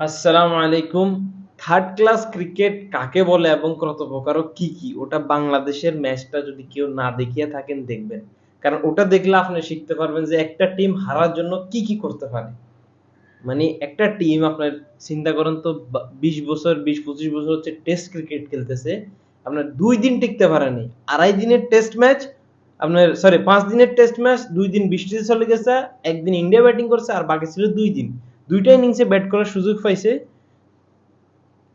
আসসালামু আলাইকুম। Third class cricket কাকে বলে এবং কত প্রকার ও কি, কি? ওটা বাংলাদেশের ম্যাচটা যদি কেউ না দেখিয়ে থাকেন দেখবেন। কারণ ওটা দেখলে আপনি শিখতে পারবেন যে একটা টিম হারার জন্য কি, কি করতে পারে। মানে একটা টিম আপনার চিন্তা করেন তো ২০ বছর ২০-২৫ বছর হচ্ছে টেস্ট ক্রিকেট খেলতেছে। আপনার ২ দিন টিকতে পারেনি। ২.৫ দিনের টেস্ট ম্যাচ আপনার সরি ৫ দিনের টেস্ট ম্যাচ ২ দিন বৃষ্টিতে চলে গেছে। ১ দিন ইন্ডিয়া ব্যাটিং করছে আর বাকি ছিল ২ দিন। ২ টা ইনিংসে ব্যাট করার সুযোগ পাইছে,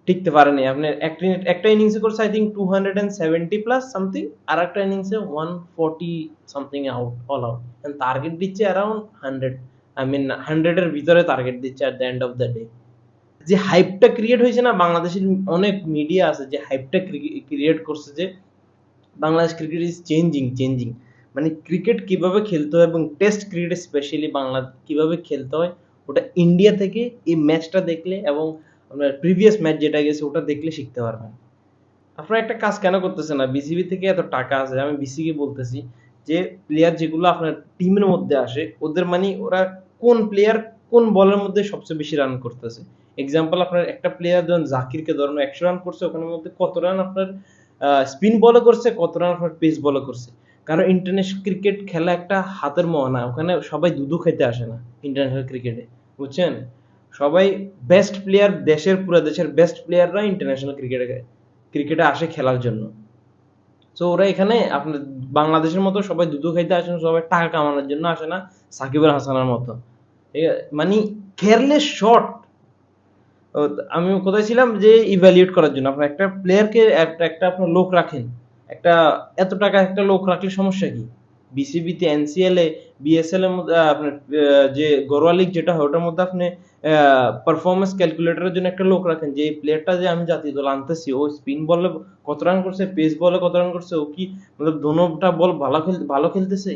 টিকতে পারেনি। আপনার একটা ইনিংসে করছে আই থিংক 270 প্লাস সামথিং, আর একটা ইনিংসে 140 something out, all out. Target দিচ্ছে অ্যারাউন্ড 100, আই মিন 100 এর ভিতরে টার্গেট দিচ্ছে at the end of the day. যে হাইপটা ক্রিয়েট হয়েছে না, বাংলাদেশের অনেক মিডিয়া আছে যে হাইপটা ক্রিয়েট করছে যে বাংলাদেশ ক্রিকেট ইজ চেঞ্জিং। মানে ক্রিকেট কিভাবে খেলতে হয় এবং টেস্ট ক্রিকেট স্পেশালি বাংলা কিভাবে খেলতে হয় ওটা ইন্ডিয়া থেকে এই ম্যাচটা দেখলে এবং আপনার প্রিভিয়াস ম্যাচ যেটা গেছে ওটা দেখলে শিখতে পারবেন। আপনারা একটা কাজ কেন করতেছেন না? বিসিবি থেকে এত টাকা আছে, আমি বিসিবি বলতেছি যে প্লেয়ার যেগুলো আপনার টিমের মধ্যে আসে ওদের মানে ওরা কোন প্লেয়ার কোন বলের মধ্যে সবচেয়ে বেশি রান করতেছে। এক্সাম্পল আপনার একটা প্লেয়ার ধরুন জাকিরকে ধরুন ১০০ রান করছে, ওখানের মধ্যে কত রান আপনার স্পিন বলে করছে, কত রান আপনার পেস বলে করছে। কারণ ইন্টারন্যাশনাল ক্রিকেট খেলা একটা হাতের মোয়া, ওখানে সবাই দুধু খেতে আসে না ইন্টারন্যাশনাল ক্রিকেটে, বুঝছেন? সবাই বেস্ট প্লেয়ার, দেশের পুরো দেশের বেস্ট প্লেয়াররা ইন্টারন্যাশনাল ক্রিকেটে আসে খেলার জন্য। সো ওরা এখানে আপনার বাংলাদেশের মতো সবাই দুধু খাইতে আসে না, সবাই টাকা কামানোর জন্য আসে না সাকিব আল হাসানের মতো। ঠিক আছে? মানে কেয়ারলেস শট। আমি কোথায় ছিলাম যে ইভ্যালুয়েট করার জন্য আপনার একটা প্লেয়ারকে একটা একটা আপনার লোক রাখেন, একটা এত টাকা একটা লোক রাখলে সমস্যা কি? বিসিবিতে, এনসিএল এ, বিএসএল এর মধ্যে আপনার যে ঘরোয়া লিগ যেটা হয় ওটার মধ্যে আপনি পারফরমেন্স ক্যালকুলেটরের জন্য একটা লোক রাখেন যে এই প্লেয়ারটা যে আমি জাতীয় দল আনতেছি ও স্পিন বলে কত রান করছে, পেস বলে কত রান করছে, ও কি মানে দোনোটা বল ভালো খেলতেছে।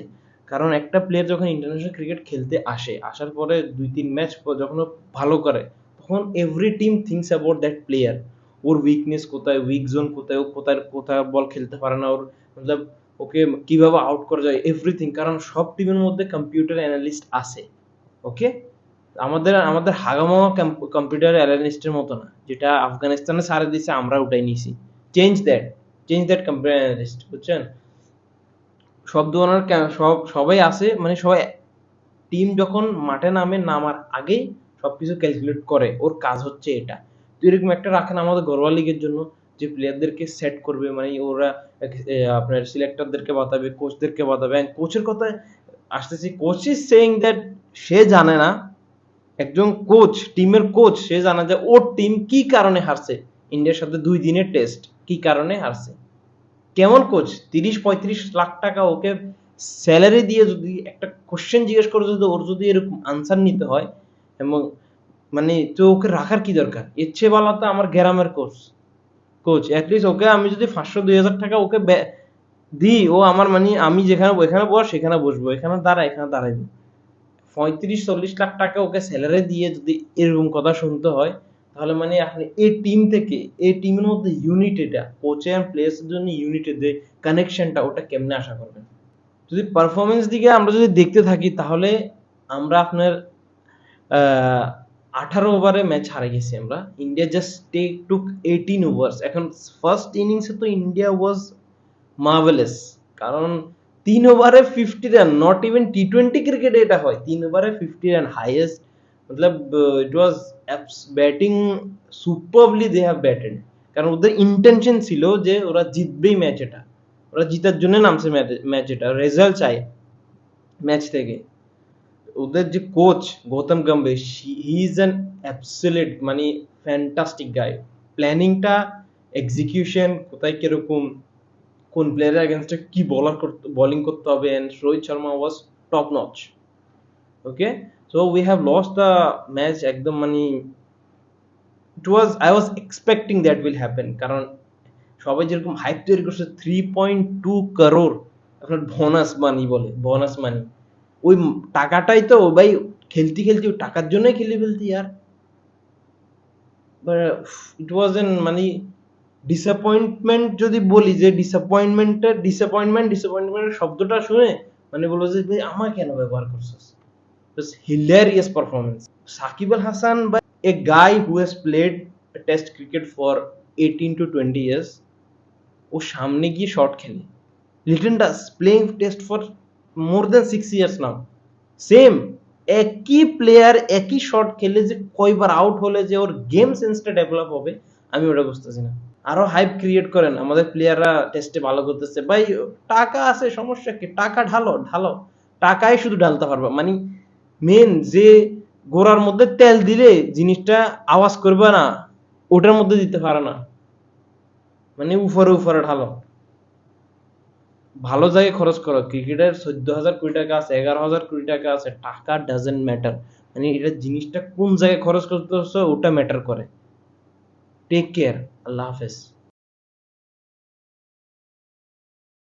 কারণ একটা প্লেয়ার যখন ইন্টারন্যাশনাল ক্রিকেট খেলতে আসে, আসার পরে ২-৩ ম্যাচ যখন ও ভালো করে তখন every team things about that player. Or weakness কোথায়, উইক জোন কোথায়, ও কোথায় কোথায় বল খেলতে পারে না, ওর মতলব ওকে কিভাবে আউট করা যায়, এভরিথিং। কারণ সব টিমের মধ্যে কম্পিউটার অ্যানালিস্ট আছে। ওকে, আমাদের আমাদের হাগামামা কম্পিউটার অ্যানালিস্টের মতো না, যেটা আফগানিস্তানে সারে দিছে আমরা ওটাই নিছি। চেঞ্জ দ্যাট কম্পিউটার অ্যানালিস্ট, বুঝছেন? সব ধরনের সবাই আছে, মানে সবাই টিম যখন মাঠে নামার আগেই সবকিছু ক্যালকুলেট করে, ওর কাজ হচ্ছে এটা। তো এরকম একটা রাখেন আমাদের ঘরোয়া লিগের জন্য, যে প্লেয়ারদেরকে সেট করবে, মানে ওরা আপনার সিলেক্টরদেরকে বাতাবে, কোচদেরকে বাতাবে। কোচের কথায় আসতেছি, কোচ ইজ সেইং দ্যাট সে জানে না, একজন কোচ, টিমের কোচ, সে জানে যে ওর টিম কি কারণে হারছে ইন্ডিয়ার সাথে ২ দিনের টেস্ট, কি কারণে হারছে। কেমন কোচ? ৩০-৩৫ লাখ টাকা ওকে স্যালারি দিয়ে যদি একটা কোশ্চেন জিজ্ঞেস করে, যদি ওর যদি এরকম আনসার নিতে হয় এবং মানে তো ওকে রাখার কি দরকার? এর চেয়ে ভালো তো আমার গ্রামের কোচ অ্যাটলিস্ট ওকে আমি যদি ৫০০-২০০০ টাকা ওকে দিই, ও আমার মানে আমি যেখানে ওইখানে বস সেখানে বসবো, এখানে দাঁড়া এখানে দাঁড়াইবো। ৩৫-৪০ লাখ টাকা ওকে স্যালারি দিয়ে যদি এরকম কথা শুনতে হয়, তাহলে মানে আপনি এই টিম থেকে, এই টিমের মধ্যে ইউনিট, এটা কোচে আর প্লেয়ার্সের জন্য ইউনিটের যে কানেকশনটা ওটা কেমনে আশা করবেন? যদি পারফরমেন্স দিকে আমরা যদি দেখতে থাকি তাহলে আমরা আপনার ১৮ ওভারে ম্যাচ হারে গেছি আমরা। ইন্ডিয়া জাস্ট টুক 18 ওভার্স। এখন ফার্স্ট ইনিংসে তো ইন্ডিয়া ওয়াজ মার্ভেলাস। কারণ ৩ ওভারে 50 রান, নট ইভেন টি-20 ক্রিকেটে এটা হয়। ৩ ওভারে 50 রান হাইয়েস্ট, মতলব it was batting superbly they have batted. কারণ ওদের ইন্টেনশন ছিল যে ওরা জিতবেই ম্যাচ এটা। ওরা জিতার জন্য নামছে ম্যাচ, এটা রেজাল্ট চাই ম্যাচ থেকে। ওদের যে coach Gautam Gambhir, he is an absolute মানে ফ্যান্টাস্টিক গাই। প্ল্যানিংটা, এক্সিকিউশন কোথায় কিরকম, কোন প্লেয়ারের এগেনস্টে কি বোলিং করতে হবে, and Rohit Sharma was top notch. Okay, so we have lost the match একদম মানে it was, I was expecting that will happen. কারণ সবাই যেরকম হাইপ তৈরি করছে 3.2 করোড় আপনার বোনাস মানি, বলে বোনাস মানি, ওই টাকাটাই তো ভাই খেলতে খেলতে ওই টাকার জন্যই খেলে ফেলতি আর। ইট ওয়াজ এন মানে ডিসঅ্যাপয়েন্টমেন্ট, যদি বলি যে ডিসঅ্যাপয়েন্টমেন্টের শব্দটা শুনে মানে বলবো যে আমার কেন ব্যবহার করছিস। Hilarious performance Shakib Al Hasan. a guy who has played test cricket for 18 to 20 years ও সামনে গিয়ে শট খেলে Liton Das playing test for more than 6 years now same একই প্লেয়ার একই শট খেলে যে কয়বার আউট হলে যে ওর গেম সেন্সটা ডেভেলপ হবে আমি ওটা বুঝতেছি না আরো হাইপ ক্রিয়েট করেন আমাদের প্লেয়াররা টেস্টে ভালো করতেছে ভাই টাকা আছে সমস্যা কি টাকা ঢালো ঢালো টাকাই শুধু ঢালতে পারবা মানে মেন যে গোড়ার মধ্যে তেল দিলে জিনিসটা আওয়াজ করবে না ওটার মধ্যে দিতে পারে না মানে উপরে উপরে ঢালো ভালো জায়গায় খরচ করো ক্রিকেটের 14,000 কোটি টাকা আছে 11,000 কোটি টাকা আছে টাকা ডাজেন্ট ম্যাটার মানে এটা জিনিসটা কোন জায়গায় খরচ করতে ওটা ম্যাটার করে টেক কেয়ার আল্লাহ হাফেজ